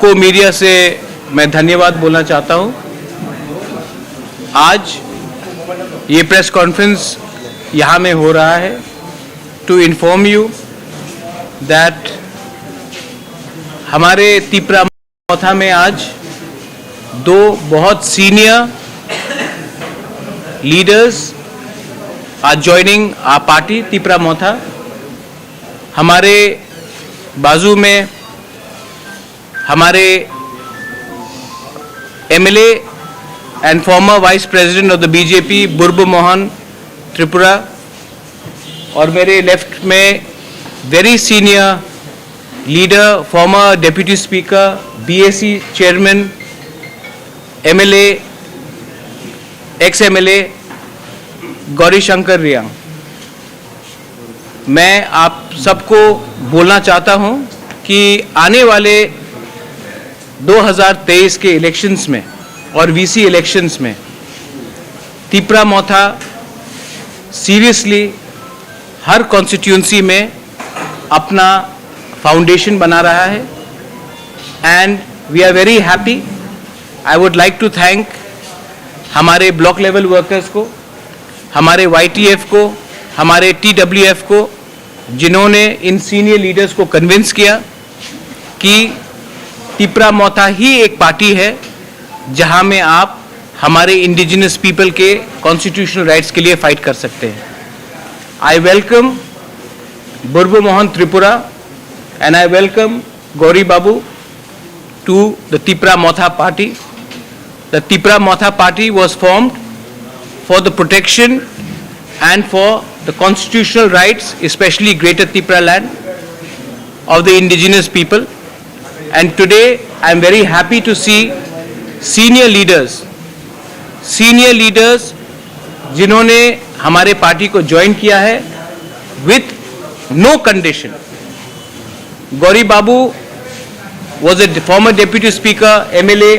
सबको मीडिया से मैं धन्यवाद बोलना चाहता हूं। आज ये प्रेस कॉन्फ्रेंस यहाँ में हो रहा है टू इन्फॉर्म यू दैट हमारे तिपरा-मोथा में आज दो बहुत senior leaders are joining our party Tipra Motha. हमारे बाजू में हमारे MLA and former vice president of the BJP Burbu Mohan Tripura, और मेरे लेफ्ट में very senior leader former deputy speaker BAC chairman MLA ex MLA Gauri Shankar Reang. मैं आप सबको बोलना चाहता हूं कि आने वाले 2023 के इलेक्शंस में और वीसी इलेक्शंस में तिपरा-मोथा सीरियसली हर कॉन्स्टिट्यूंसी में अपना फाउंडेशन बना रहा है and we are very happy. I would like to thank हमारे ब्लॉक लेवल वर्कर्स को, हमारे वाईटीएफ को, हमारे टीडब्ल्यूएफ को, जिन्होंने इन सीनियर लीडर्स को कन्विंस किया कि तिपरा-मोथा ही एक पार्टी है जहां में आप हमारे इंडिजिनस पीपल के कॉन्स्टिट्यूशनल राइट्स के लिए फाइट कर सकते हैं। I welcome Burbu Mohan Tripura and I welcome Gauri Babu to the Tipra Motha party. The Tipra Motha party was formed for the protection and for the constitutional rights, especially Greater Tripura land of the indigenous people. And today I am very happy to see senior leaders जिन्होंने हमारे party को join किया है with no condition. Gauri Babu was a former deputy speaker, MLA,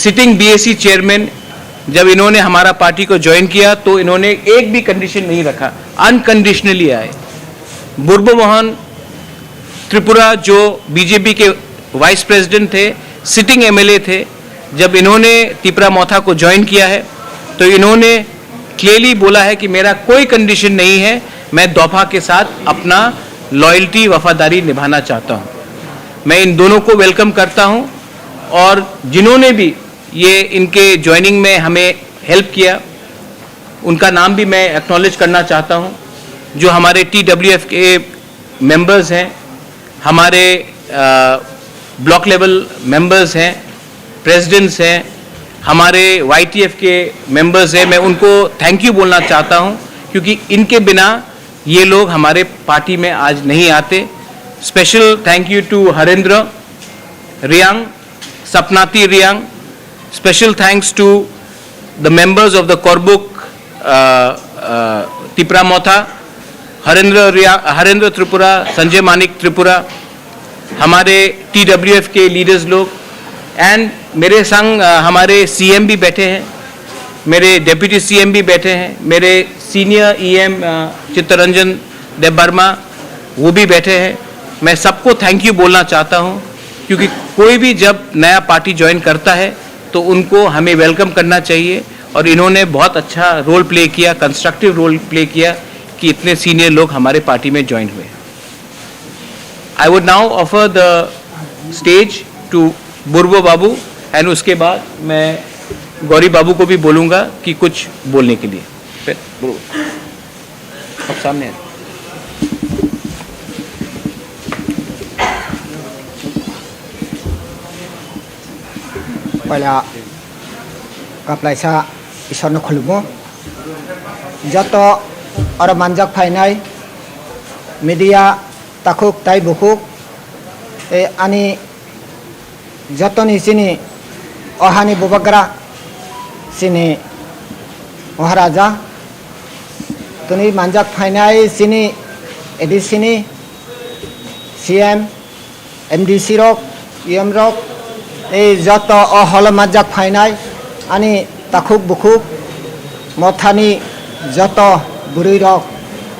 sitting BAC chairman। जब इन्होंने हमारा party को join किया तो इन्होंने एक भी कंडीशन नहीं रखा, अनकंडीशनली आए। बुर्बु मोहन त्रिपुरा जो बीजेपी के वाइस प्रेसिडेंट थे, सिटिंग एमएलए थे, जब इन्होंने तिपरा-मोथा को ज्वाइन किया है तो इन्होंने क्लियरली बोला है कि मेरा कोई कंडीशन नहीं है, मैं दोफा के साथ अपना लॉयल्टी वफादारी निभाना चाहता हूं। मैं इन दोनों को वेलकम करता हूं और जिन्होंने भी ये इनके ज्वाइनिंग में हमें हेल्प किया उनका नाम भी मैं एक्नॉलेज करना चाहता हूं। जो हमारे टीडब्ल्यूएफ के मेंबर्स हैं, हमारे ब्लॉक लेवल मेंबर्स हैं, प्रेसिडेंट्स हैं, हमारे वाईटीएफ के मेंबर्स हैं, मैं उनको थैंक यू बोलना चाहता हूं क्योंकि इनके बिना ये लोग हमारे पार्टी में आज नहीं आते। Special thank you to Harendra Reang, Sapnati Reang. Special thanks to the members of the Korbuk Tipra-Motha, Harendra Tripura, Sanjay Manik Tripura, हमारे TWF के लीडर्स लोग, एंड मेरे संग हमारे सीएम भी बैठे हैं, मेरे डेप्यूटी सीएम भी बैठे हैं, मेरे सीनियर ईएम चित्तरंजन देबबर्मा वो भी बैठे हैं। मैं सबको थैंक यू बोलना चाहता हूं क्योंकि कोई भी जब नया पार्टी ज्वाइन करता है तो उनको हमें वेलकम करना चाहिए और इन्होंने बहुत अच्छा रोल प्ले किया, कंस्ट्रक्टिव रोल प्ले किया कि इतने सीनियर लोग हमारे पार्टी में ज्वाइन हुए। I would now offer the stage to Burbu Babu and उसके बाद मैं गौरी बाबू को भी बोलूँगा कि कुछ बोलने के लिए। फिर अब सामने पहिला काप्लाइसा ईश्वरनो खुलुमो जत और मानजाक फाइनाय मीडिया ताकुक ताई बुकुक ए आनी जतनी सिनी अहानी बुबग्रा सिनी महाराजा तुनी मानजाक फाइनाय सिनी एडी सिनी सीएम एमडीसी रक ईएम रक এই যত অহল মাজাক ফাইনাই আনি তাকুক বুকুক মথানি যত বুড়ি রক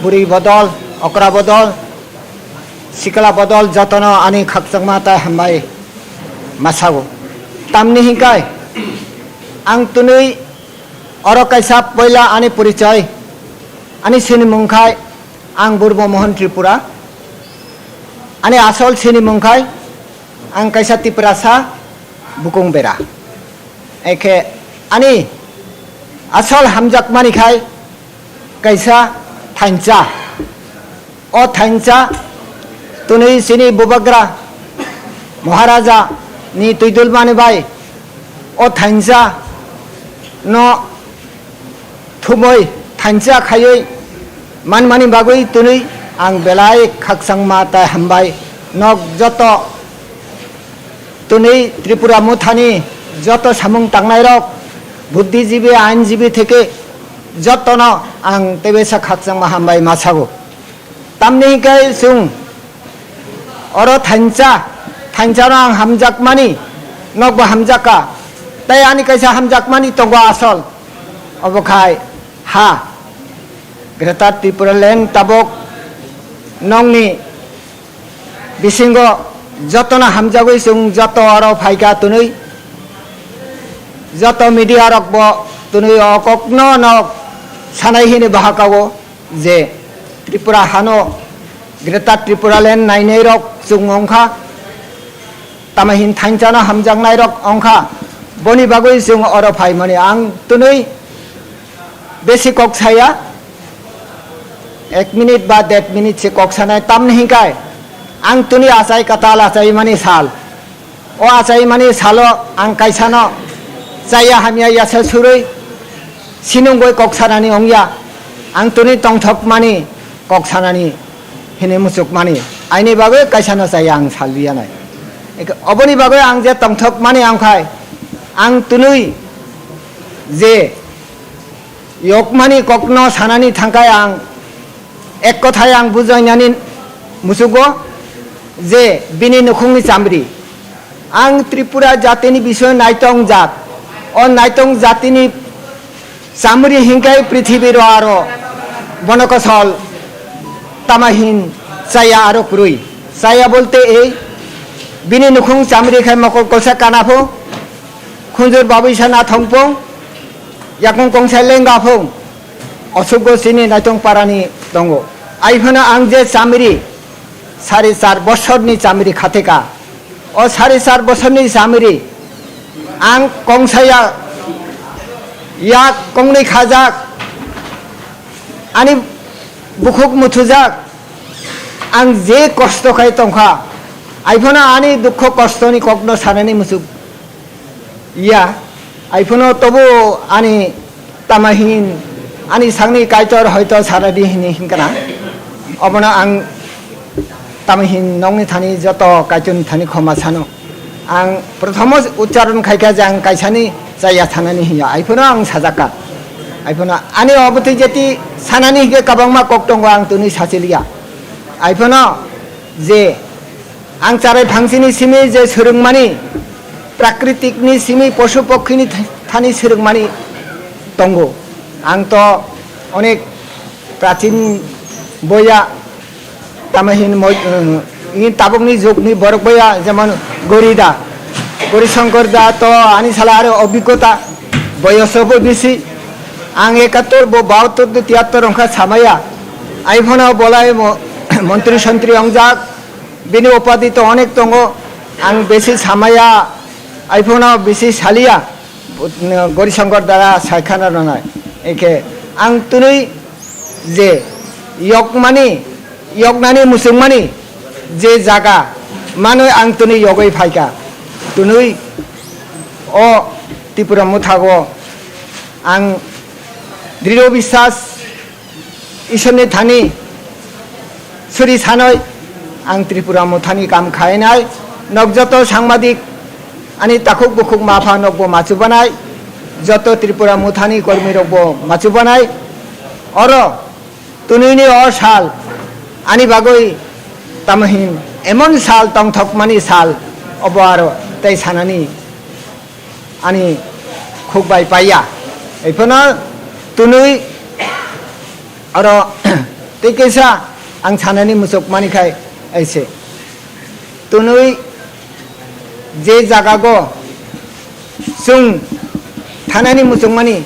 বুড়ি বদল অকরা বদল सिकला बदल जतन आनी खक्संग माता हमारे masago tamni hingkai ang tunui oro kaisa poila ani porichoy ani sini mungkai ang Burbo Mohon Tripura ani asol sini mungkai ang kaisa Tiprasa Bukung Bera eke ani asol hamjak mani khai kaisa thancha o thancha tunui sini Bubagra Maharaja ni Tuidul Mani Bai o thancha no thumoi thancha khayoi manmani bagoi tunui ang belai khaksang mata hambai nok joto tunui Tripura muthani joto samung tangnai rok buddhijibi ainjibi theke joto no ang tebesa khaksang ma hambai masago tamni kai sung oro thancha ang hamjak mani nokba hamjaka tai ani kaisa hamjak mani tongo asol obokai ha Greater Tripura Land tabok nongni bisingo jotona hamjagoi sung joto aro phaika tunui joto media rok bo tunui okokno nok sanai hini bahakago je Tripura hano Greater Tripura Land nainei rok sung ongkha tamahin thanchana hamjang nai rok ongkha boni bagoi sung oro phai mani ang tunui besi kok saya 1 minute ba 1 minute se kok sanai tam nahi kai ang tuni asai katal asai mani sal o asai mani salo ang kaisano saya hamia yasa surui sinung goi kok sanani ongya ang tuni tongthok mani kok sanani hine musuk mani aini bagoi kaisano saya ang salbiya nai oboni bagoi ang je tongthok mani ang khai ang tunui je yok mani kokno sanani thangkai ang এক কথায় আং বুঝাইনানি মুসুগো যে বিনি নখুংনি চামরি আং ত্রিপুরা জাতিনি বিষয় নাইতং জাত ও নাইতং জাতিনি চামরি হিংকাই পৃথিবীর আরো বনকসল তামাহীন চাইয়া আরো ক্রুই চাইয়া বলতে এই বিনি নখুং চামরি খাই মকল কলসা কানাফো খুঞ্জুর বাবুইসা না থংপং ইয়াকং কংসাই লেঙ্গাফং অসুগ্য সিনি নাইতং পারানি দঙ্গ আইফানা আং যে চামরি 4.5 বছরনি চামরি খাতেকা ও 4.5 বছরনি চামরি আং কংসাইয়া ইয়াক কংনি খাজাক আনি বুকুক মুথুজাক আং যে কষ্ট খাই তংখা আইফানা আনি দুঃখ কষ্টনি কগ্ন সানানি মুসুক ইয়া আইফানো তবু আনি তামাহীন ani sangni kaitor hoito saradi hini hinkana obona ang tamhin nongni thani joto kaitun thani khoma sano ang prothomo ucharon khaika jang kaisani jaya thanani hiya aiphono ang sajaka aiphono ani oboti jeti sanani ge kabangma koktongo ang tuni sachilia aiphono je ang charai phangsini simi je surungmani prakritikni simi poshu pokhini thani surungmani tongo ang to অনেক প্রাচীন বইয়া তামাহীন তাবকনি যুগনি বরক বইয়া যেমন গরিদা গরিশঙ্কর দা তো আনি সালা আরো অভিজ্ঞতা বয়সবো বেশি আং 71 72 73 অংখা সামাইয়া আইফোনা বলাই মন্ত্রী সন্ত্রী অংজাক বিনি উপাধি তো অনেক দङ আং বেশি সামাইয়া আইফোনা বেশি সালিয়া গরিশঙ্কর দ্বারা সাইখানা নয় একে ang tunui je yoknani musungmani je jaga manoi ang tunui yogoi phaika tunui o Tripura muthago ang dridho বিশ্বাস ishorni thani suri sanoi ang Tripura muthani kam khainai nokjoto sangmadik ani takuk bukuk mafa nokbo machu banai যত ত্রিপুরা মুথানি কর্মী রব মাছু বানাই or তুনিনি অ সাল আনি বাগৈ তামহীন এমন সাল তংথক মানি সাল অব আর তাই সানানি আনি খুববাই পাইয়া এইফোনা তুনুই আর তেকেসা আং সানানি মুসুক মানিখাই আইছে তুনুই जे जागागो जों थानानै मुसुंमानि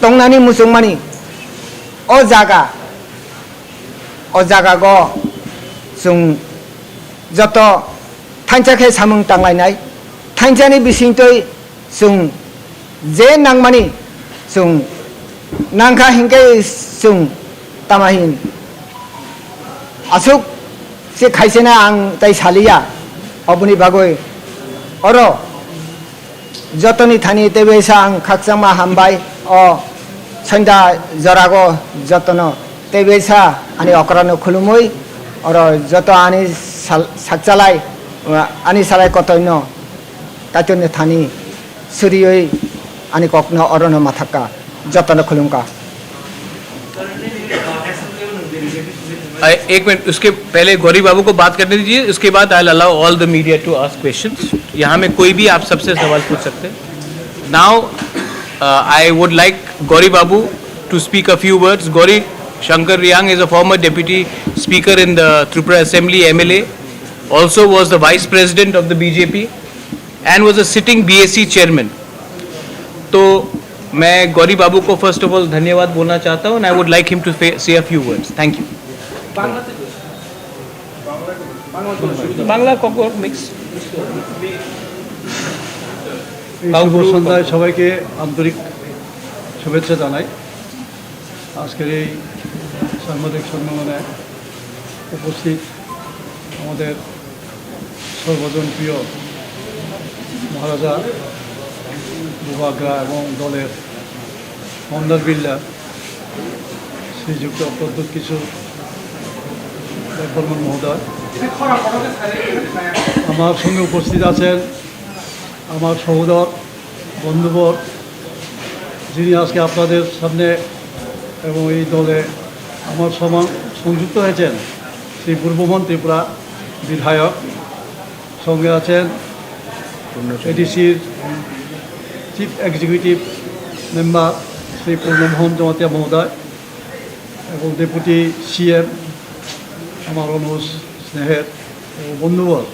तंनानै मुसुंमानि अ जागागो जों जत थांचाखे सामुं तांलायनाय थांचानि बिसिंतै जों जे नांमानि जों नांखा हिंखे जों तामाहिन आसुक से खायसेना आं ताई सालिया अबुनि बागै अर जतनि थानि तेबेसा आं खाकसामा हामबाय अ सन्दा जरागो जतन तेबेसा आनि अकरानो खुलुमै अर जत आनि साकचालाय आनि सालाय कतयनो कातनो थानि सुरियै आनि ककनो अरनो माथाका जतन खुलुमका एक मिनट, उसके पहले गौरी बाबू को बात करने दीजिए, उसके बाद I allow all the media to ask questions. यहाँ में कोई भी आप सबसे सवाल पूछ सकते हैं। Now I would like Gauri Babu to speak a few words. Gauri Shankar Riyang is a former deputy speaker in the Tripura Assembly, MLA, also was the vice president of the BJP and was a sitting BSc chairman. तो मैं गौरी बाबू को first of all धन्यवाद बोलना चाहता हूँ and I would like him to say a few words. Thank you. Bangla Kok mix. শুভ সন্ধ্যায় সবাইকে আন্তরিক শুভেচ্ছা জানাই। আজকের এই সাংবাদিক সম্মেলনে উপস্থিত আমাদের সর্বজন প্রিয় মহারাজা বুবাগ্রা এবং দলের মন্দার বিল্লা শ্রীযুক্ত প্রদ্যুৎ কিশোর বর্মন মহোদয়, আমার সঙ্গে উপস্থিত আছেন আমার সহোদর বন্ধুবর যিনি আজকে আপনাদের সামনে এবং এই দলে আমার সমান সংযুক্ত হয়েছেন, শ্রী পূর্বমন ত্রিপুরা বিধায়ক। সঙ্গে আছেন এডিসির chief executive member Shri Purnamohan Jamatia মহোদয় এবং ডেপুটি সিএম আমার অনুজ স্নেহের বন্ধুবর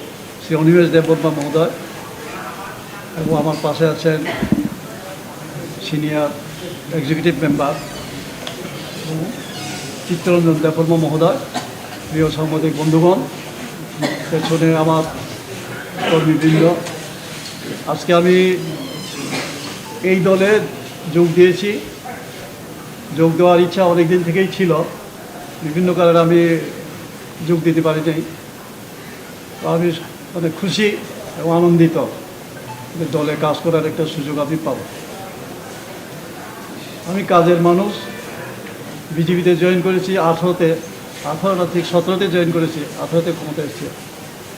শ্রী অনিমেষ দেববর্মা মহোদয় এবং আমার পাশে আছেন senior executive member Chittaranjan Debbarma মহোদয়, প্রিয় সাংবাদিক বন্ধুগণ, পেছনে আমার কর্মীবৃন্দ। আজকে আমি এই দলে যোগ দিয়েছি। যোগ দেওয়ার ইচ্ছা অনেক দিন থেকেই ছিল, বিভিন্ন কারণে আমি যোগ দিতে পারি নাই। আমি অনেক খুশি এবং আনন্দিত যে দলে কাজ করার একটা সুযোগ আমি পাব। আমি কাজের মানুষ, বিজেপিতে জয়েন করেছি 18 না ঠিক 17তে জয়েন করেছি, 18তে ক্ষমতা এসেছে।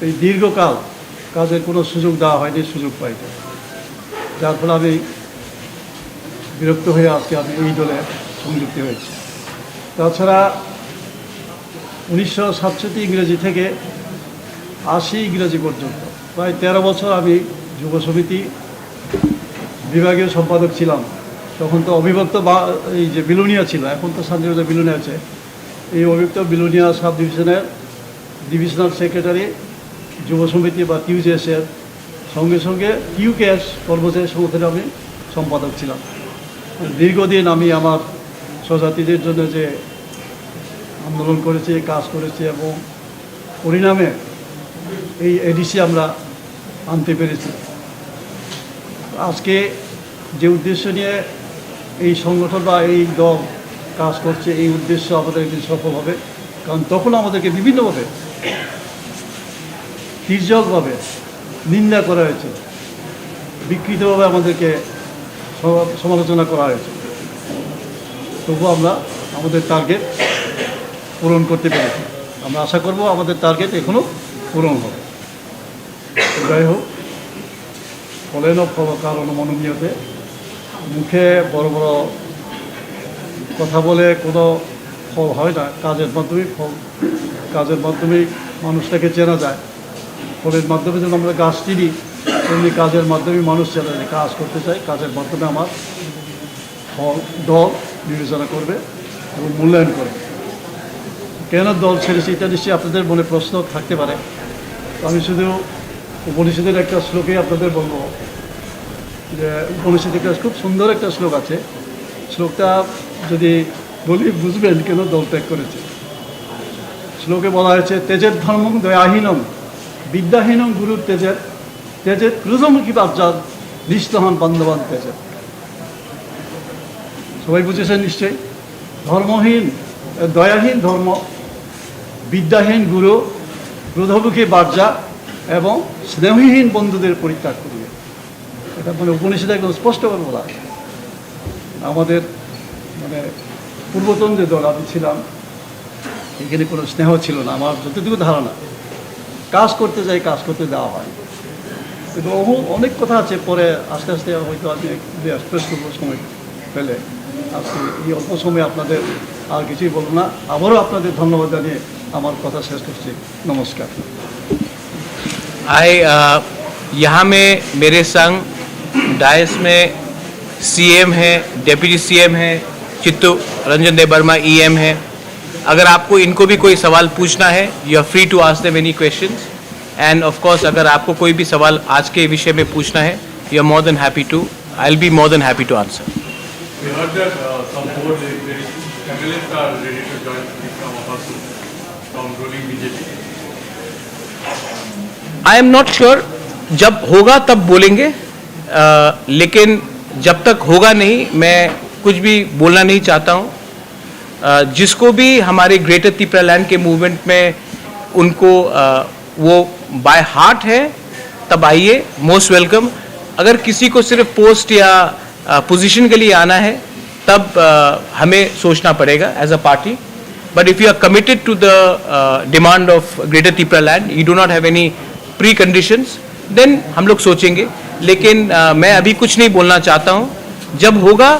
এই দীর্ঘকাল কাজের কোনো সুযোগ দেওয়া হয়নি, সুযোগ পাইনি, যার ফলে আমি বিরক্ত হয়ে আজকে আমি এই দলে সংযুক্ত হয়েছি। তাছাড়া 1967 ইংরেজি থেকে 80 ইংরেজি পর্যন্ত প্রায় 13 বছর আমি যুব সমিতি বিভাগীয় সম্পাদক ছিলাম। তখন তো অবিভক্ত এই যে বিলোনিয়া ছিল, এখন তো শান্তিবাজার বিলোনিয়া আছে। এই অবিভক্ত বিলোনিয়া সাব ডিভিশনের ডিভিশনাল সেক্রেটারি যুব সমিতি বা টিউজেএসের সঙ্গে সঙ্গে টিউকেএস কর্মচারী সংগঠনে আমি সম্পাদক ছিলাম। দীর্ঘদিন আমি আমার স্বজাতিদের জন্য যে আন্দোলন করেছি, কাজ করেছি এবং পরিণামে এই এডিসি আমরা আনতে পেরেছি। আজকে যে উদ্দেশ্য নিয়ে এই সংগঠন বা এই দল কাজ করছে, এই উদ্দেশ্য আমাদের একদিন সফল হবে। কারণ তখন আমাদেরকে বিভিন্নভাবে তির্যকভাবে নিন্দা করা হয়েছে, বিকৃতভাবে আমাদেরকে সমালোচনা করা হয়েছে, তবু আমরা আমাদের টার্গেট পূরণ করতে পেরেছি। আমরা আশা করব আমাদের টার্গেট এখনও পূরণ হবে। যাই হোক, ফলেন ফল কারণ মনোনীয়তে মুখে বড় বড় কথা বলে কোনো ফল হয় না, কাজের মাধ্যমেই ফল, কাজের মাধ্যমেই মানুষটাকে চেনা যায়। ফলের মাধ্যমে যেন আমরা গাছ চিনি, তেমনি কাজের মাধ্যমে মানুষ চেনা যায়। কাজ করতে চাই, কাজের মাধ্যমে আমার ফল দল বিবেচনা করবে এবং মূল্যায়ন করবে। কেন দল ছেড়েছি এটা নিশ্চয়ই আপনাদের মনে প্রশ্ন থাকতে পারে। আমি শুধু উপনিষদের একটা শ্লোকে আপনাদের বলবো যে উপনিষদের একটা খুব সুন্দর একটা শ্লোক আছে। শ্লোকটা যদি বলি বুঝবেন কেন দল ত্যাগ করেছে। শ্লোকে বলা হয়েছে, তেজের ধর্মং দয়াহীনম বিদ্যাহীনম গুরুর তেজের ক্রুধমুখী বাচ্চার নিষ্ঠহন বান্ধবান তেজের। সবাই বুঝেছেন নিশ্চয়ই। ধর্মহীন দয়াহীন ধর্ম, বিদ্যাহীন গুরু, ক্রোধমুখী বার্জা এবং স্নেহহীন বন্ধুদের পরিত্যাগ করিবে। এটা মানে উপনিষদে একদম স্পষ্ট করে বলা আছে। আমাদের মানে পূর্বতন যে দল আমি ছিলাম, এখানে কোনো স্নেহ ছিল না আমার যতটুকু ধারণা। কাজ করতে যাই, কাজ করতে দেওয়া হয়, কিন্তু অনেক কথা আছে, পরে আস্তে আস্তে হয়তো আমি এক্সপ্রেস করবো সময় পেলে। আজকে এই অল্প সময় আপনাদের আর কিছুই বলবো না। আবারও আপনাদের ধন্যবাদ জানিয়ে আমার কথা শেষ করছি। নমস্কার। यहाँ में मेरे संग डायस में सीएम है, डेप्यूटी सीएम है, चित्तू रंजन देव वर्मा ईएम है। अगर आपको इनको भी कोई सवाल पूछना है, you are free to ask them any questions. And of course अगर आपको कोई भी सवाल आज के विषय में पूछना है, you are more than happy to, I will be more than happy to answer. We heard that some board panelists are ready to join from Apasu, from ruling BJP. I am not sure, जब होगा तब बोलेंगे, लेकिन जब तक होगा नहीं मैं कुछ भी बोलना नहीं चाहता हूँ। जिसको भी हमारे ग्रेटर त्रिपुरा लैंड के मूवमेंट में उनको वो बाय हार्ट है, तब आइए, मोस्ट वेलकम। अगर किसी को सिर्फ पोस्ट या पोजीशन के लिए आना है, तब हमें सोचना पड़ेगा as a party. But if you are committed to the demand of greater Tripura land, you do not have any preconditions, then हम लोग सोचेंगे। लेकिन मैं अभी कुछ नहीं बोलना चाहता हूँ। जब होगा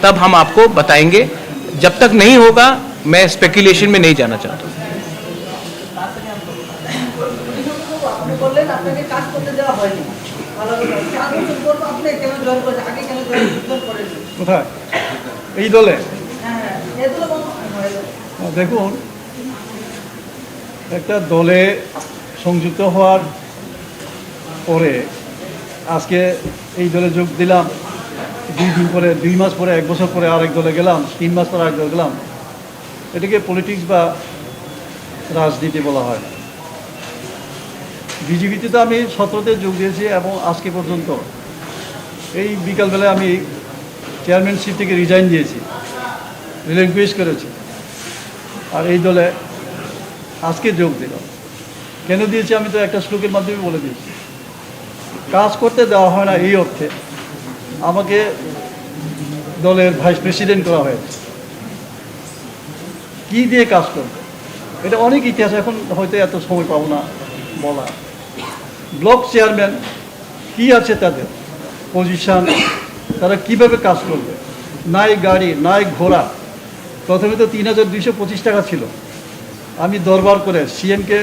तब हम आपको बताएंगे। जब तक नहीं होगा मैं स्पेकुलेशन में नहीं जाना चाहता हूँ। আপনি বললেন আপনাকে কাজ করতে দেওয়া হয়নি, ভালো কথা। 4 বছর পর আপনি কেন জয়েন করেছেন, আগে কেন জয়েন করেছেন? কোথায়? এই দলে? হ্যাঁ, এগুলো বলুন। দেখুন, একটা দলে সংযুক্ত হওয়ার পরে আজকে এই দলে যোগ দিলাম, 2 দিন পরে, 2 মাস পরে, 1 বছর পরে আরেক দলে গেলাম, 3 মাস পরে আরেক দলে গেলাম। এটাকে পলিটিক্স বা রাজনীতি বলা হয়। বিজেপিতে তো আমি 17তে যোগ দিয়েছি এবং আজকে পর্যন্ত এই বিকালবেলায় আমি চেয়ারম্যানশিপ থেকে রিজাইন দিয়েছি, রিলিঙ্কুইশ করেছি। আর এই দলে আজকে যোগ দিলাম। কেন দিয়েছি আমি তো একটা শ্লোকের মাধ্যমে বলে দিয়েছি। কাজ করতে দেওয়া হয় না এই অর্থে আমাকে দলের ভাইস প্রেসিডেন্ট করা হয়েছে। কি দিয়ে কাজ করবে এটা অনেক ইতিহাস, এখন হয়তো এত সময় পাবো না বলা। ব্লক চেয়ারম্যান কি আছে তাদের পজিশন, তারা কিভাবে কাজ করবে, নাই গাড়ি নাই ঘোড়া। প্রথমে তো 3225 টাকা ছিল। আমি দরবার করে সিএমকে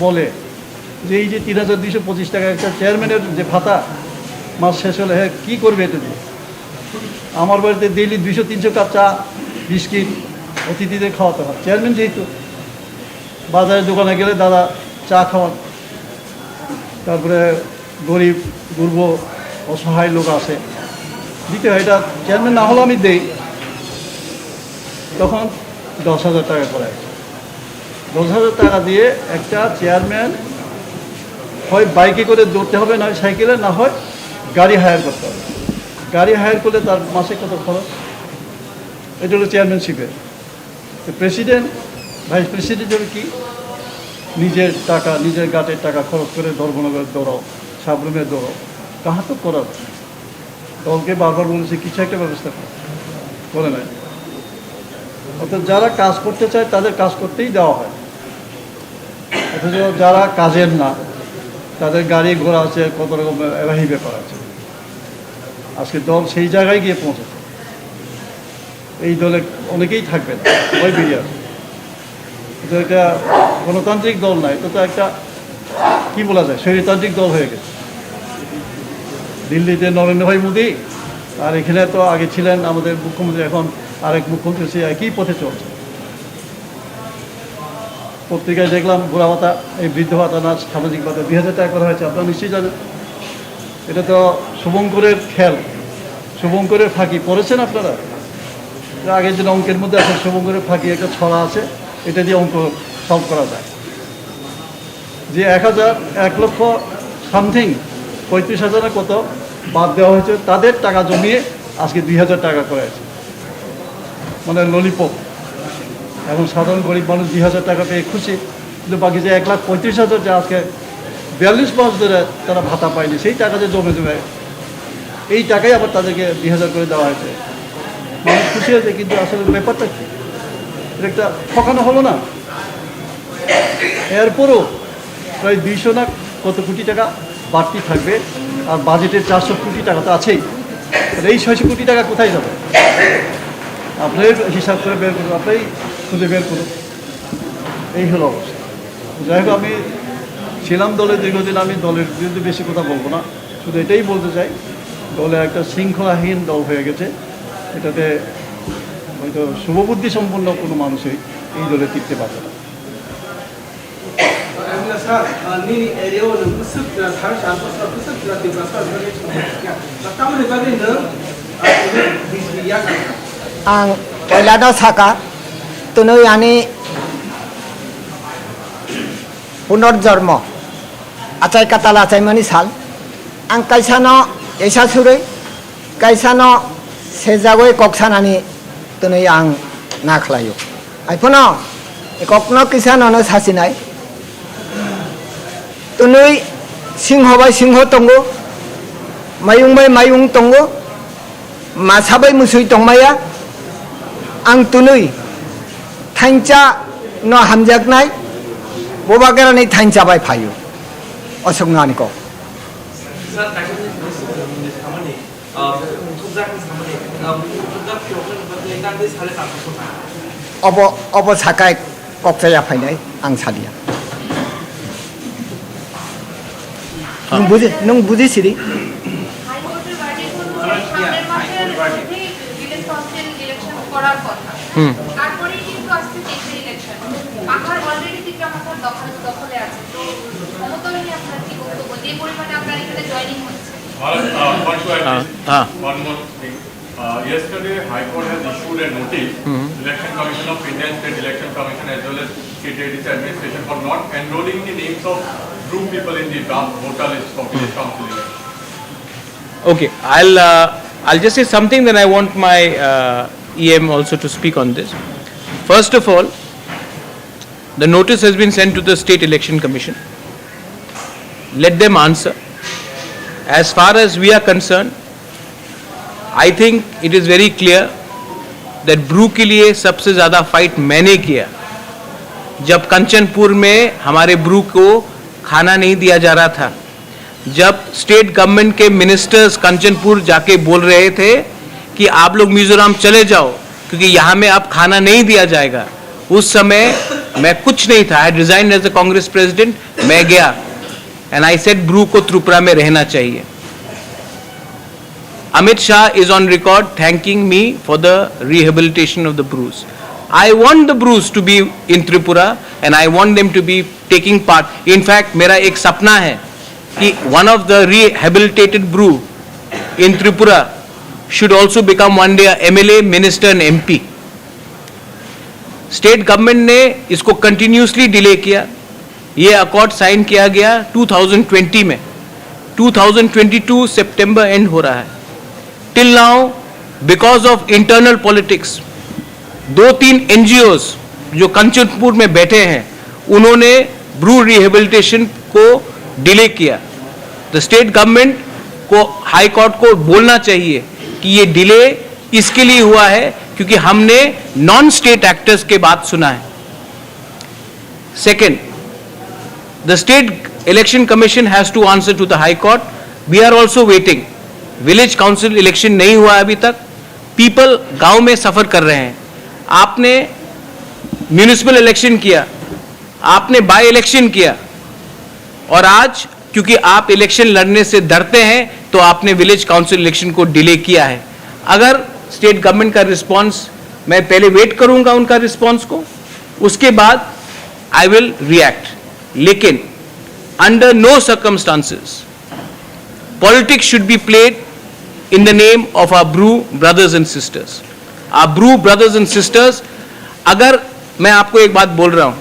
বলে যে এই যে 3225 টাকা একটা চেয়ারম্যানের যে ভাতা, মাস শেষ হলে হ্যাঁ কী করবে এটা দিয়ে? আমার বাড়িতে ডেইলি 200-300 কাপ চা বিস্কিট অতিথিদের খাওয়াতে হয়। চেয়ারম্যান যেহেতু, বাজারের দোকানে গেলে দাদা চা খাওয়ান। তারপরে গরিব দুর্ব অসহায় লোক আছে, দিতে হয়। এটা চেয়ারম্যান না হলে আমি দেই। তখন 10,000 টাকা করে, 10,000 টাকা দিয়ে একটা চেয়ারম্যান হয় বাইকে করে দৌড়তে হবে, না হয় সাইকেলে, না হয় গাড়ি হায়ার করতে হবে। গাড়ি হায়ার করলে তার মাসে কত খরচ? এটা হলো চেয়ারম্যানশিপের। প্রেসিডেন্ট ভাইস প্রেসিডেন্ট হবে কি, নিজের টাকা, নিজের গাটের টাকা খরচ করে ধর্মনগরের দৌড়াও, সাবরুমের দৌড়াও, কাহা তো করার। দলকে বারবার বলেছে কিছু একটা ব্যবস্থা করে নাই। অর্থাৎ যারা কাজ করতে চায় তাদের কাজ করতেই দেওয়া হয়, অথচ যারা কাজের না তাদের গাড়ি ঘোড়া আছে, কত রকম এলাহি ব্যাপার আছে। আজকে দল সেই জায়গায় গিয়ে পৌঁছেছে। এই দলে অনেকেই থাকবেন, সবাই বেরিয়ে আসবে। এটা একটা গণতান্ত্রিক দল নয়, এটা তো একটা কী বলা যায়, স্বৈরতান্ত্রিক দল হয়ে গেছে। দিল্লিতে নরেন্দ্র ভাই মোদী, আর এখানে তো আগে ছিলেন আমাদের মুখ্যমন্ত্রী, এখন আরেক মুখ্যমন্ত্রী, সে একই পথে চলছে। পত্রিকায় দেখলাম বুড়া ভাতা, এই বৃদ্ধ ভাতা না সামাজিক ভাতা 2000 টাকা করা হয়েছে। আপনারা নিশ্চয়ই জানেন এটা তো শুভঙ্করের খেল, শুভঙ্করের ফাঁকি পড়েছেন আপনারা? আগের যে অঙ্কের মধ্যে আছে শুভঙ্করের ফাঁকি একটা ছড়া আছে, এটা দিয়ে অঙ্ক সলভ করা যায়। যে 1 লক্ষ সামথিং 35,000 কত বাদ দেওয়া হয়েছে, তাদের টাকা জমিয়ে আজকে 2000 টাকা করা হয়েছে, মানে ললিপপ। এখন সাধারণ গরিব মানুষ 2000 টাকা পেয়ে খুশি, কিন্তু বাকি যে 1,35,000 যে আজকে 42 মাস ধরে তারা ভাতা পায়নি, সেই টাকা যে জমে জমে এই টাকাই আবার তাদেরকে 2000 করে দেওয়া হয়েছে। মানুষ খুশি হয়েছে, কিন্তু আসলে ব্যাপারটা কি? এটা একটা ঠকানো হলো না? এরপরও প্রায় 200 না কত কোটি টাকা বাড়তি থাকবে, আর বাজেটের 400 কোটি টাকা তো আছেই। এই 600 কোটি টাকা কোথায় যাবে? আপনার হিসাব করে বের করুন, আপনাই খুঁজে বের করুন। এই হলো অবস্থা। যাই হোক, আমি ছিলাম দলে দীর্ঘদিন, আমি দলের বিরুদ্ধে বেশি কথা বলবো না, শুধু এটাই বলতে চাই দলে একটা শৃঙ্খলাহীন দল হয়ে গেছে। এটাতে হয়তো শুভবুদ্ধি সম্পন্ন কোনো মানুষই এই দলে টিকতে পারবে না। आं पहिलानो साका तुनै आनी पुनर्जन्म आचाय काताल आचायमनि साल आं कायसानो एसा सुरै कायसानो सेजागै कक्सानानि तुनै आं नाख्लायो आइफोनो कखनो किसानानो सासिनाय तुनै सिंह बाय सिंह तंगो मायुं बाय मायुं तंगो मासाबै मुसुइ तंमाया आं तुनै थाइनचा न हामजागनाय बबा गेरानि थाइनचा बाय फायो असंनानिको अब साकाय कक्साया फायनाय आं सालिया नों बुझिसिरि One more thing. Yesterday, High Court has issued a notice, Election Commission of India and State Election Commission as well as State ADC administration for not enrolling the names of group people in the draft voter list of village council election. Okay, I'll just say something, then I want my EM also to speak on this. First of all, the notice has been sent to the State Election Commission. Let them answer. As far as we are concerned, I think it is very clear that Bru के लिए सबसे ज़्यादा fight मैंने किया जब कंचनपुर में हमारे Bru को खाना नहीं दिया जा रहा था, जब स्टेट गवर्नमेंट के मिनिस्टर्स कंचनपुर जाके बोल रहे थे कि आप लोग मिजोरम चले जाओ क्योंकि यहाँ में अब खाना नहीं दिया जाएगा। उस समय मैं कुछ नहीं था, I resign as a Congress president, मैं गया एंड आई सेड ब्रू को त्रिपुरा में रहना चाहिए। Amit Shah is on record thanking me for the rehabilitation of the Brus. I want the Brus to be in Tripura and I want them to be taking part. In fact, मेरा एक सपना है कि one of the rehabilitated Bru in Tripura should also become one day a MLA, Minister and MP. State government ने इसको continuously delay किया। ये accord sign किया गया 2020 में, 2022 सितंबर एंड हो रहा है। Till now, because of internal politics, 2-3 NGOs जो कंचनपुर में बैठे हैं, उन्होंने ब्रू रिहेबिलिटेशन को डिले किया। द स्टेट गवर्नमेंट को, हाई कोर्ट को बोलना चाहिए कि ये डिले इसके लिए हुआ है क्योंकि हमने नॉन स्टेट एक्टर्स के बात सुना है। Second, the state election commission has to answer to the high court. We are also waiting. Village council election नहीं हुआ अभी तक, पीपल गांव में सफर कर रहे हैं। आपने म्यूनिसिपल इलेक्शन किया, आपने बाय इलेक्शन किया और आज क्योंकि आप इलेक्शन लड़ने से डरते हैं तो आपने विलेज काउंसिल इलेक्शन को डिले किया है। अगर स्टेट गवर्नमेंट का रिस्पांस, मैं पहले वेट करूंगा उनका रिस्पांस को, उसके बाद I will react. लेकिन under no circumstances politics should be played in the name of our Bru brothers and sisters. Our Bru brothers and sisters, अगर मैं आपको एक बात बोल रहा हूं,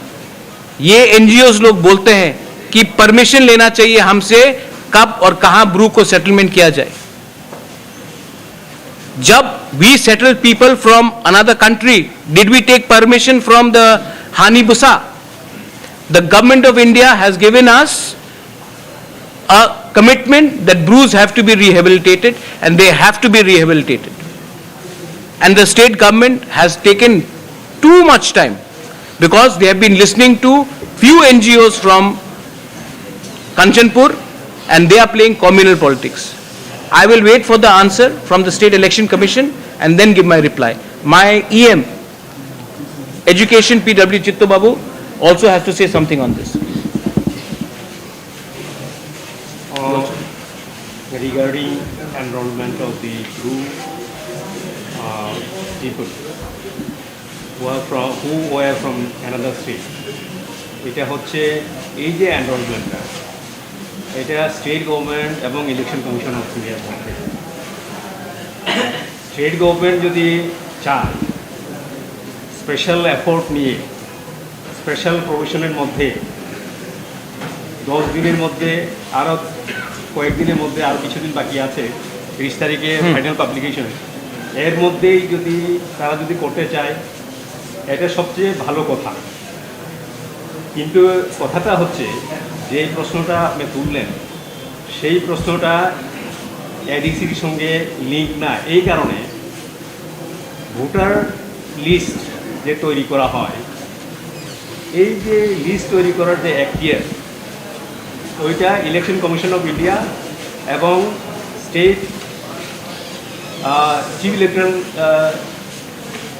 ये एनजीओज लोग बोलते हैं कि परमिशन लेना चाहिए हमसे कब और कहां ब्रू को सेटलमेंट किया जाए. जब we settle people from another country, did we take permission from the Hani Busa? The government of India has given us a commitment that brews have to be rehabilitated, and they have to be rehabilitated. And the state government has taken too much time because they have been listening to few NGOs from Kanchanpur, and they are playing communal politics. I will wait for the answer from the State Election Commission and then give my reply. My EM, Education PW Chittu Babu, also has to say something on this. Regarding enrollment of the Bru people who were from another state, এটা হচ্ছে এই যে এনরোলমেন্টটা, এটা state government এবং election commission of ইন্ডিয়ার মধ্যে। State government যদি চায় স্পেশাল এফোর্ট নিয়ে স্পেশাল প্রভিশনের মধ্যে 10 দিনের মধ্যে আরও কয়েকদিনের মধ্যে আরও কিছুদিন বাকি আছে, 30 তারিখে ফাইনাল পাবলিকেশন, এর মধ্যেই যদি তারা যদি করতে চায় এটা সবচেয়ে ভালো কথা। কিন্তু কথাটা হচ্ছে যে প্রশ্নটা আপনি তুললেন সেই প্রশ্নটা এডিসির সঙ্গে লিঙ্ক না, এই কারণে ভোটার লিস্ট যে তৈরি করা হয়, এই যে লিস্ট তৈরি করার যে এখতিয়ার, ওইটা ইলেকশন কমিশন অফ ইন্ডিয়া এবং স্টেট চিফ ইলেকট্রাল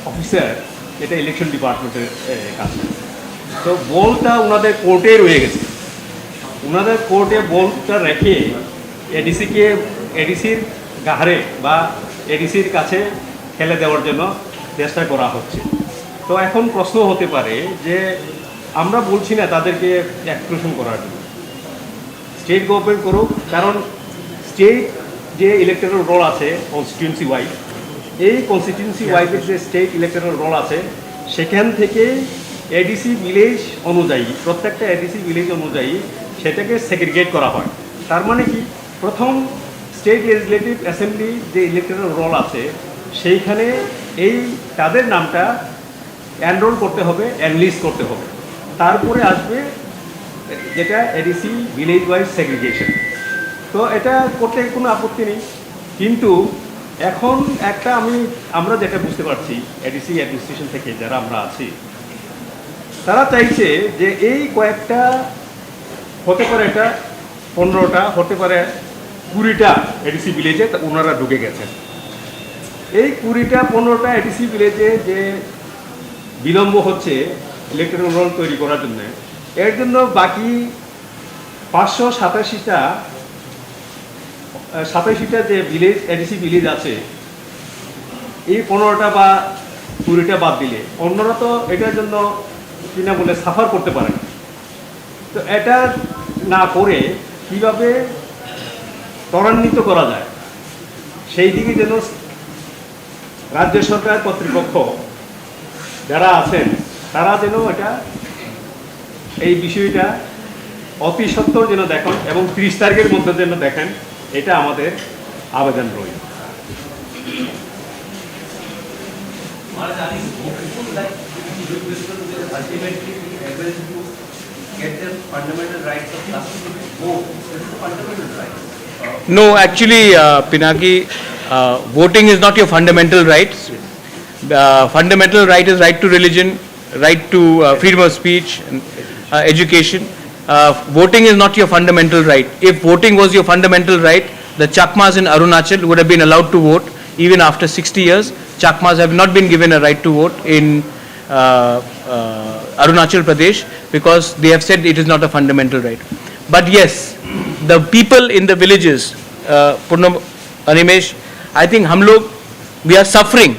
অফিসার, এটা ইলেকশন ডিপার্টমেন্টের কাজ। তো বলটা ওনাদের কোর্টে রয়ে গেছে, ওনাদের কোর্টে বলটা রেখে এডিসির গাহারে বা এডিসির কাছে ফেলে দেওয়ার জন্য চেষ্টা করা হচ্ছে। তো এখন প্রশ্ন হতে পারে যে আমরা বলছি না তাদেরকে এক্সক্লুশন করার জন্য, স্টেট গভর্নমেন্ট করুক, কারণ স্টেট যে ইলেকট্রাল রোল আছে কনস্টিটিউয়েন্সি ওয়াইজ, এই কনস্টিটিউয়েন্সি ওয়াইজের যে স্টেট ইলেকট্রাল রোল আছে সেখান থেকে এডিসি ভিলেজ অনুযায়ী, প্রত্যেকটা এডিসি ভিলেজ অনুযায়ী সেটাকে সেগ্রিগেট করা হয়। তার মানে কি, প্রথম স্টেট লেজিসলেটিভ অ্যাসেম্বলি যে ইলেকট্রাল রোল আছে সেইখানে এই তাদের নামটা এনরোল করতে হবে, এনলিস্ট করতে হবে, তারপরে আসবে যেটা এডিসি ভিলেজ ওয়াইজ সেগ্রিগেশন। তো এটা করতে কোনো আপত্তি নেই, কিন্তু এখন একটা আমরা যেটা বুঝতে পারছি এডিসি অ্যাডমিনিস্ট্রেশন থেকে যারা আমরা আছি, তারা চাইছে যে এই কয়েকটা হতে পারে, এটা 15টা হতে পারে 20টা এডিসি ভিলেজে ওনারা ঢুকে গেছেন। এই 20টা 15টা এডিসি ভিলেজে যে বিলম্ব হচ্ছে ইলেকট্রাল রোল তৈরি করার জন্য, এর জন্য বাকি 587টা যে ভিলেজ এডিসি ভিলেজ আছে, এই 15টা বা 20টা বাদ দিলে অন্যরা তো এটার জন্য কিনা বলে সাফার করতে পারে না। তো এটা না করে কিভাবে ত্বরান্বিত করা যায় সেই দিকে যেন রাজ্য সরকার কর্তৃপক্ষ যারা আছেন তারা যেন এই বিষয়টা অতি সত্বর যেন দেখেন এবং 30 তারিখের মধ্যে যেন দেখেন, এটা আমাদের আবেদন রইল। No, actually, Pinaki, voting is not your fundamental right. Fundamental right is right to religion, right to freedom of speech, and, education. Voting is not your fundamental right. If voting was your fundamental right, the Chakmas in Arunachal would have been allowed to vote even after 60 years. Chakmas have not been given a right to vote in Arunachal Pradesh because they have said it is not a fundamental right. But yes, the people in the villages, Purnam, Animesh, I think हम लोग we are suffering.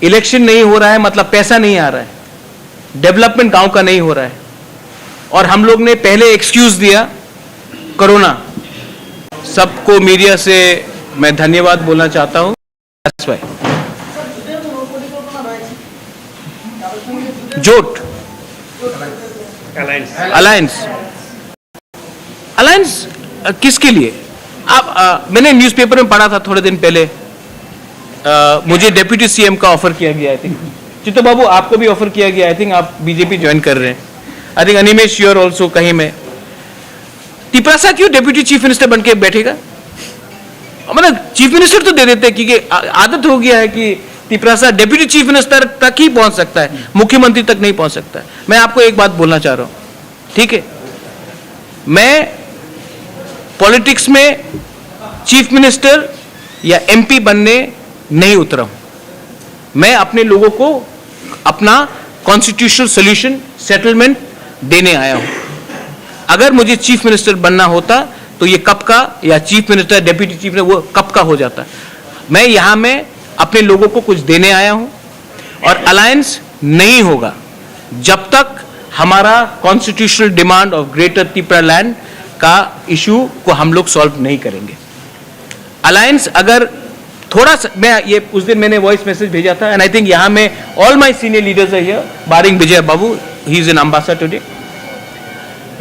Election नहीं हो रहा है मतलब पैसा नहीं आ रहा है. डेवलपमेंट गांव का नहीं हो रहा है। और हम लोग ने पहले एक्सक्यूज दिया कोरोना। सबको मीडिया से मैं धन्यवाद बोलना चाहता हूं। That's why। जोट अलायंस अलायंस किसके लिए? आप मैंने न्यूज़पेपर में पढ़ा था थोड़े दिन पहले, मुझे डेप्यूटी सीएम का ऑफर किया गया। आई थिंक चित्तो बाबू आपको भी ऑफर किया गया। आई थिंक आप बीजेपी ज्वाइन कर रहे हैं। I think Animesh you are also कहीं में। तिपरासा क्यों डेप्यूटी चीफ मिनिस्टर बन के बैठेगा? मतलब चीफ मिनिस्टर तो दे देते, क्योंकि आदत हो गया है कि तिपरासा डेप्यूटी चीफ मिनिस्टर तक ही पहुंच सकता है, मुख्यमंत्री तक नहीं पहुंच सकता है। मैं आपको एक बात बोलना चाह रहा हूं, ठीक है? मैं पॉलिटिक्स में चीफ मिनिस्टर या एमपी बनने नहीं उतरा हूं। मैं अपने लोगों को अपना कॉन्स्टिट्यूशनल सॉल्यूशन सेटलमेंट देने आया हूं। अगर मुझे चीफ मिनिस्टर बनना होता तो ये कब का, या chief minister deputy chief minister, वो कब का हो जाता। मैं यहां में अपने लोगों को कुछ देने आया हूं, और अलायंस नहीं होगा जब तक हमारा constitutional demand of greater Tripura land का इशू को हम लोग सॉल्व नहीं करेंगे। अलायंस अगर थोड़ा सा, मैं ये उस दिन मैंने वॉइस मैसेज भेजा था, एंड आई थिंक यहां में all my senior leaders are here barring Vijay babu, he is an ambassador today.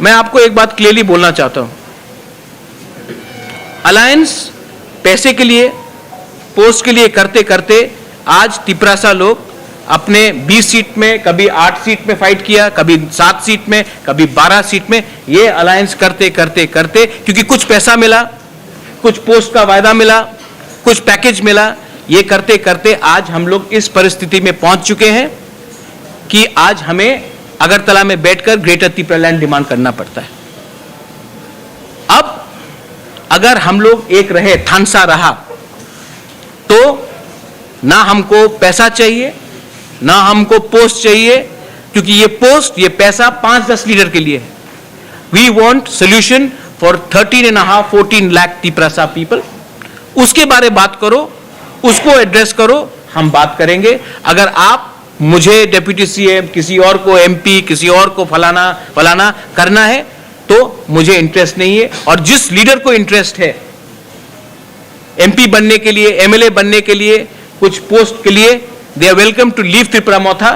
मैं आपको एक बात क्लियरली बोलना चाहता हूं, अलायंस पैसे के लिए, पोस्ट के लिए करते करते आज तिपरासा लोग अपने 20 सीट में, कभी 8 सीट में फाइट किया, कभी 7 सीट में, कभी 12 सीट में, ये अलायंस करते करते करते, क्योंकि कुछ पैसा मिला, कुछ पोस्ट का वायदा मिला, कुछ पैकेज मिला, ये करते करते आज हम लोग इस परिस्थिति में पहुंच चुके हैं कि आज हमें अगरतला में बैठकर ग्रेटर त्रिपुरा लैंड डिमांड करना पड़ता है। अब अगर हम लोग एक रहे, थानसा रहा, तो ना हमको पैसा चाहिए, ना हमको पोस्ट चाहिए, क्योंकि ये पोस्ट, ये पैसा 5-10 लीडर के लिए है। We want solution for 13.5-14 lakh Tiprasa people. उसके बारे बात करो, उसको एड्रेस करो, हम बात करेंगे। अगर आप मुझे डेप्यूटी सीएम, किसी और को एमपी, किसी और को फलाना फलाना करना है, तो मुझे इंटरेस्ट नहीं है। और जिस लीडर को इंटरेस्ट है एमपी बनने के लिए, एमएलए बनने के लिए, कुछ पोस्ट के लिए, they are welcome to leave Tripura Motha.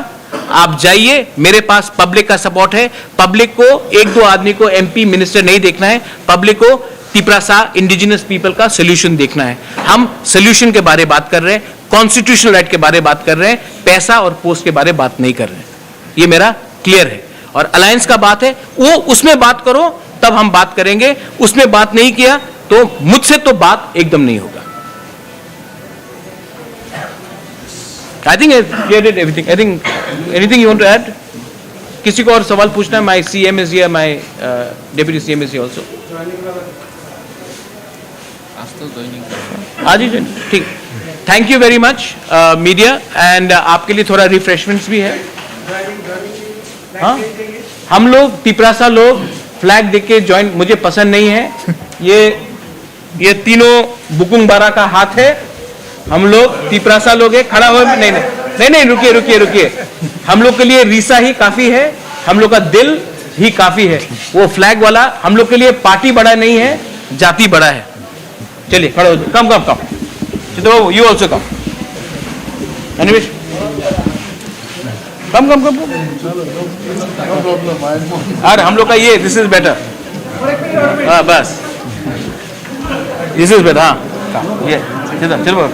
आप जाइए, मेरे पास पब्लिक का सपोर्ट है। पब्लिक को 1-2 आदमी को एमपी मिनिस्टर नहीं देखना है, पब्लिक को तिपरासा इंडिजिनस पीपल का सोल्यूशन देखना है। हम सोल्यूशन के बारे बात कर रहे हैं, कॉन्स्टिट्यूशनल राइट के बारे बात कर रहे हैं, पैसा और पोस्ट के बारे बात नहीं कर रहे हैं। ये मेरा क्लियर है। और अलायंस का बात है, वो उसमें बात करो, तब हम बात करेंगे। उसमें बात नहीं किया तो मुझसे तो बात एकदम नहीं होगा। I think I cleared everything. I think anything you want to add? किसी को और सवाल पूछना है? My CM is here, my deputy CM is here also. आज ही ठीक। Thank you very much media, and आपके लिए थोड़ा रिफ्रेशमेंट्स भी है। हाँ, हम लोग तिपरासा लोग फ्लैग देख के ज्वाइन, मुझे पसंद नहीं है। ये तीनों बुकुंग बारा का हाथ है। हम लोग तिपरासा लोग है, खड़ा हो, नहीं नहीं नहीं नहीं, रुकिए रुकिए रुकिए। हम लोग के लिए रीसा ही काफी है, हम लोग का दिल ही काफी है। वो फ्लैग वाला हम लोग के लिए पार्टी बड़ा नहीं है, जाति बड़ा है। चलिए खड़े हो, कम कम कम। चित्तो यू ऑल्सो कम। अनिमेश कम कम कम। अरे हम लोग का ये दिस इज बेटर। हाँ बस, दिस इज बेटर। हाँ ये चलो